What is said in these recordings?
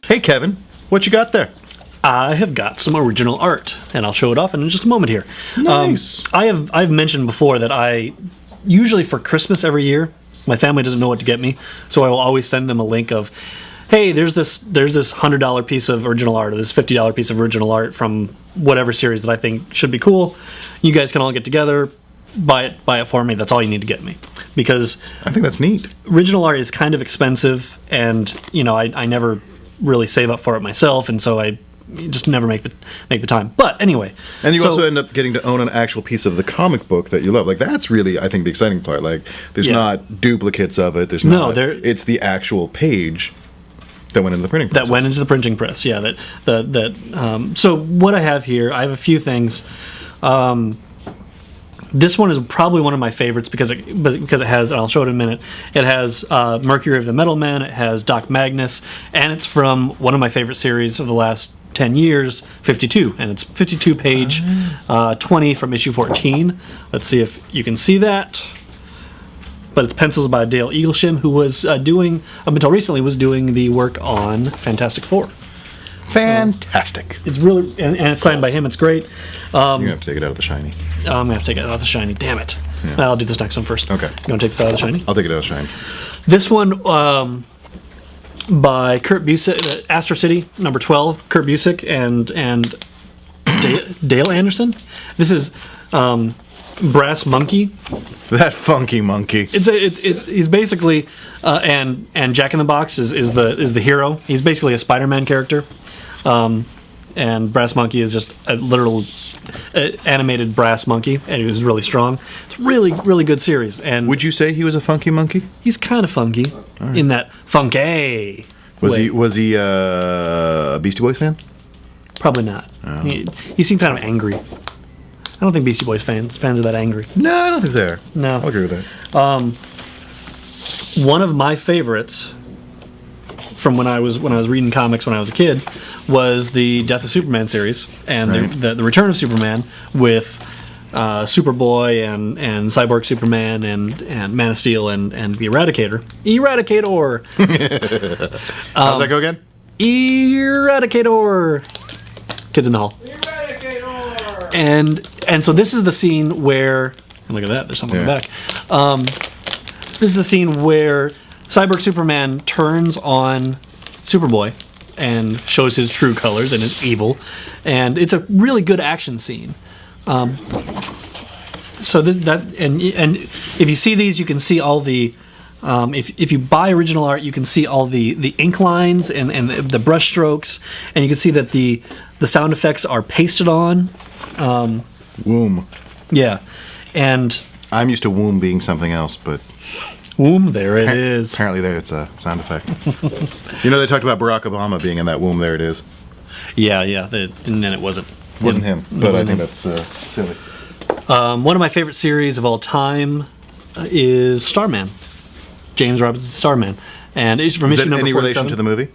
Hey, Kevin, what you got there? I have got some original art, and I'll show it off in just a moment here. Nice. I've mentioned before that I usually for Christmas every year, my family doesn't know what to get me, so I will always send them a link of, hey, there's this $100 piece of original art or this $50 piece of original art from whatever series that I think should be cool. You guys can all get together, buy it for me. That's all you need to get me, because I think that's neat. original art is kind of expensive, and I never really save up for it myself, and so I just never make the time. But anyway, And you also end up getting to own an actual piece of the comic book that you love. Like, that's really, I think, the exciting part. Like, there's not duplicates of it. There's not. It's the actual page that went into the printing press. That went into the printing press. Yeah. So what I have here, I have a few things. This one is probably one of my favorites because it has, and I'll show it in a minute, it has Mercury of the Metal Men, it has Doc Magnus, and it's from one of my favorite series of the last 10 years, 52, and it's 52 page 20 from issue 14. Let's see if you can see that. But it's pencils by Dale Eaglesham, who was doing, up until recently, was doing the work on Fantastic Four. Fantastic. It's really, and it's signed by him. It's great. You're going to have to take it out of the shiny. I'm going to have to take it out of the shiny. Damn it. Yeah. I'll do this next one first. Okay. You want to take this out of the shiny? I'll take it out of the shiny. This one by Kurt Busiek, Astro City, number 12, Kurt Busiek and Dale Anderson. This is Brass Monkey. That funky monkey. He's basically and Jack in the Box is the hero. He's basically a Spider-Man character, and Brass Monkey is just a literal animated brass monkey, and he was really strong. It's really good series. And would you say he was a funky monkey? he's kind of funky in that funky. Was he a Beastie Boys fan? Probably not. Oh. He seemed kind of angry. I don't think Beastie Boys fans are that angry. No, I don't think they are. No. I'll agree with that. One of my favorites from when I was reading comics when I was a kid was the Death of Superman series and the Return of Superman with Superboy and Cyborg Superman and Man of Steel and the Eradicator. How's that go again? Eradicator. Kids in the Hall. And so this is the scene where, and look at that, there's something in the back. This is the scene where Cyborg Superman turns on Superboy and shows his true colors and is evil, and it's a really good action scene. So and if you see these, you can see all the. If you buy original art, you can see all the ink lines and the brush strokes, and you can see that the sound effects are pasted on. Womb. Yeah, and I'm used to womb being something else, but womb, there it is. Apparently, there it's a sound effect. They talked about Barack Obama being in that womb. There it is. Yeah, and then it wasn't. Wasn't him, but I think that's silly. One of my favorite series of all time is Starman. James Robinson's Starman, and it's from issue number 47. Any relation to the movie?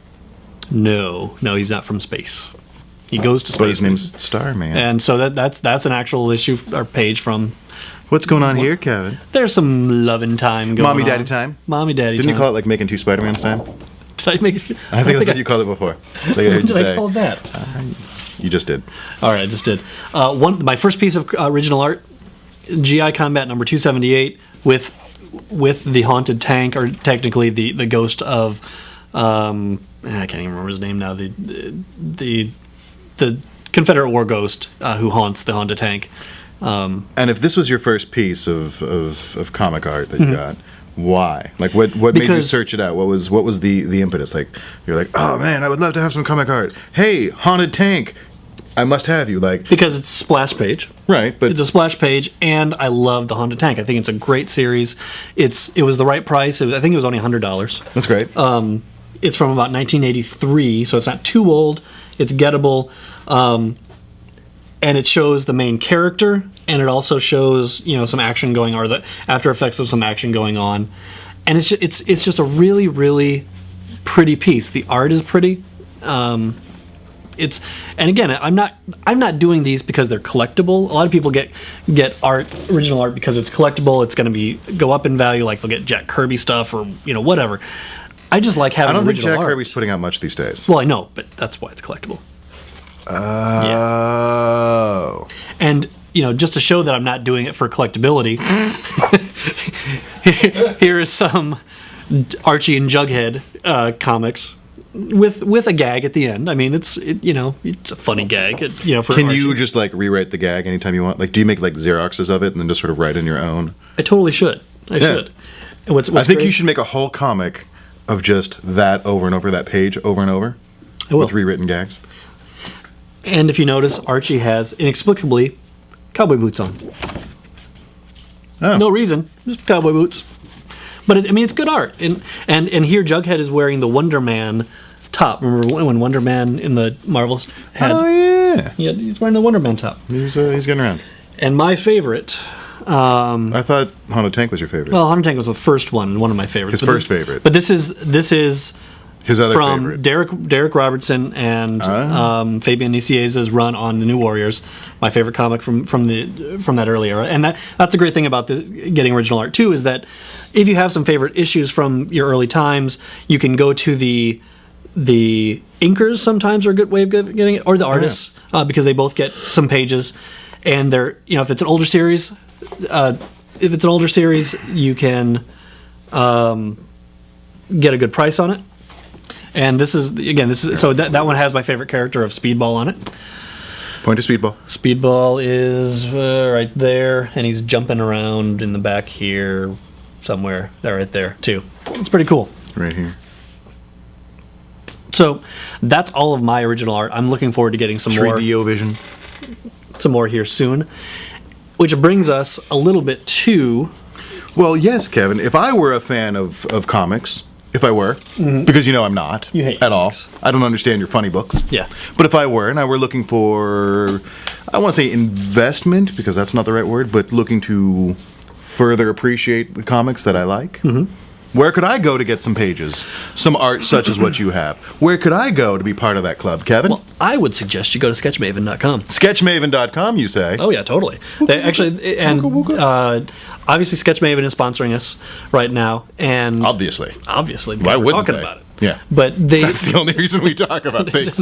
No, he's not from space. He goes to space. But his name's Starman. And so that's an actual issue or page from. What's going on here, Kevin? There's some loving time going on. Mommy, daddy time? Mommy, daddy Didn't time. you call it like making two Spider-Mans time? Did I make it? I think that's what you called it before. Like I heard you Did say. I call it that? You just did. All right, I just did. My first piece of original art, GI Combat number 278 with the haunted tank, or technically the ghost of I can't even remember his name now. The Confederate war ghost who haunts the Honda tank. And if this was your first piece of comic art that you got, why? Like, what made you search it out? What was the impetus? Like, you're like, oh man, I would love to have some comic art. Hey, haunted tank, I must have you. Like, because it's a splash page, right? But it's a splash page, and I love the Honda tank. I think it's a great series. It was the right price. I think it was only $100. That's great. It's from about 1983, so it's not too old. It's gettable, and it shows the main character, and it also shows some action going, or the after effects of some action going on, and it's just a really pretty piece. The art is pretty. And again, I'm not doing these because they're collectible. A lot of people get original art because it's collectible. It's going to go up in value, like they'll get Jack Kirby stuff or whatever. I just like having I don't think original Jack art. Kirby's putting out much these days. Well, I know, but that's why it's collectible. Oh. And, just to show that I'm not doing it for collectability, here is some Archie and Jughead comics with a gag at the end. I mean, it's a funny gag. For Can Archie. you just like rewrite the gag anytime you want? Like, do you make like Xeroxes of it and then just sort of write in your own? I totally should. I should. And what's I think great, you should make a whole comic of just that over and over, that page over and over, I will. with rewritten gags. And if you notice, Archie has inexplicably cowboy boots on. Oh. No reason, just cowboy boots. But it's good art. And here Jughead is wearing the Wonder Man top. Remember when Wonder Man in the Marvels had? Oh yeah. He's wearing the Wonder Man top. He's getting around. And my favorite. I thought Haunted Tank was your favorite. Well, Haunted Tank was the first one of my favorites. His first favorite. But this is his other from favorite. Derek Robertson and Fabian Nicieza's run on the New Warriors. My favorite comic from that early era, and that's the great thing about getting original art too, is that if you have some favorite issues from your early times, you can go to the inkers. Sometimes are a good way of getting it, or the artists, because they both get some pages, and they're if it's an older series, you can get a good price on it. And this is so that one has my favorite character of Speedball on it. Point to Speedball. Speedball is right there, and he's jumping around in the back here somewhere. They're right there too. It's pretty cool. Right here. So that's all of my original art. I'm looking forward to getting some 3DO Vision. more here soon. Which brings us a little bit to. Well, yes, Kevin. If I were a fan of comics. If I were, because I'm not You hate at all. comics. I don't understand your funny books. Yeah. But if I were, and I were looking for, I don't want to say investment, because that's not the right word, but looking to further appreciate the comics that I like, where could I go to get some pages, some art such as what you have? Where could I go to be part of that club, Kevin? Well, I would suggest you go to sketchmaven.com. Sketchmaven.com, you say? Oh yeah, totally. They actually, and obviously, Sketchmaven is sponsoring us right now, and Obviously. because Why we're wouldn't talking they? about it. Yeah. But That's the only reason we talk about things.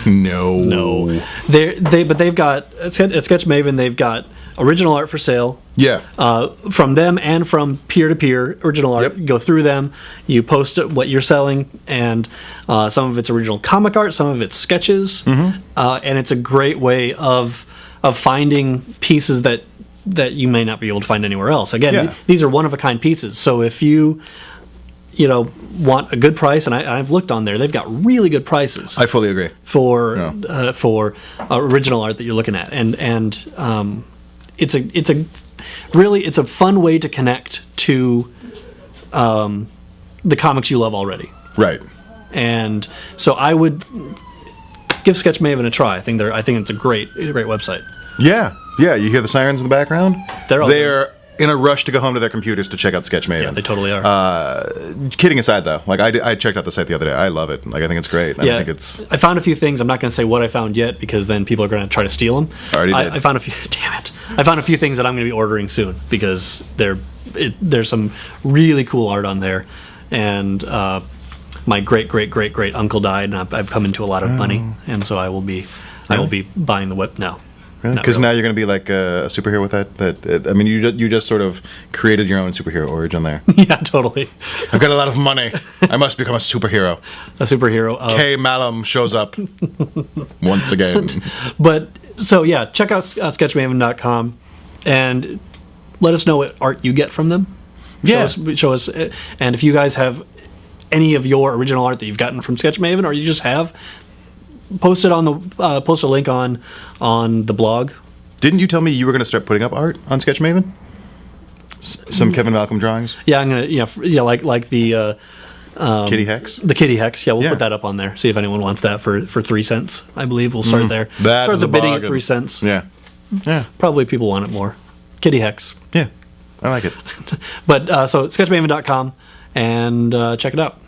No. they've got at Sketchmaven, they've got original art for sale. Yeah. From them and from peer-to-peer original art. Yep. Go through them, you post what you're selling, and some of it's original comic art, some of it's sketches, and it's a great way of finding pieces that you may not be able to find anywhere else. Again, these are one-of-a-kind pieces, so if you want a good price, and I've looked on there, they've got really good prices. I fully agree. For original art that you're looking at, and it's a fun way to connect to the comics you love already. Right. And so I would give Sketchmaven a try. I think it's a great website. Yeah. Yeah, you hear the sirens in the background? They're in a rush to go home to their computers to check out Sketchmaven. Yeah, they totally are. Kidding aside, though, like I checked out the site the other day. I love it. Like I think it's great. Yeah, I think it's. I found a few things. I'm not going to say what I found yet because then people are going to try to steal them. Already did. I found a few. Damn it! I found a few things that I'm going to be ordering soon because there's some really cool art on there, and my great uncle died, and I've come into a lot of money, and so I will be buying the web now. Because now you're going to be like a superhero with that. I mean, you just sort of created your own superhero origin there. Yeah, totally. I've got a lot of money. I must become a superhero. A superhero. Kay Malum shows up once again. But so yeah, check out sketchmaven.com and let us know what art you get from them. Show us. And if you guys have any of your original art that you've gotten from Sketchmaven, or you just have. Post it on the post a link on the blog. Didn't you tell me you were going to start putting up art on Sketchmaven? Some Kevin Malcolm drawings. Yeah, I'm gonna like the Kitty Hex. The Kitty Hex. Yeah, we'll Yeah. put that up on there. See if anyone wants that for 3 cents. I believe we'll start there. That Start is the a bidding at bargain. 3 cents. Yeah. Yeah. Probably people want it more. Kitty Hex. Yeah. I like it. But so sketchmaven.com and check it out.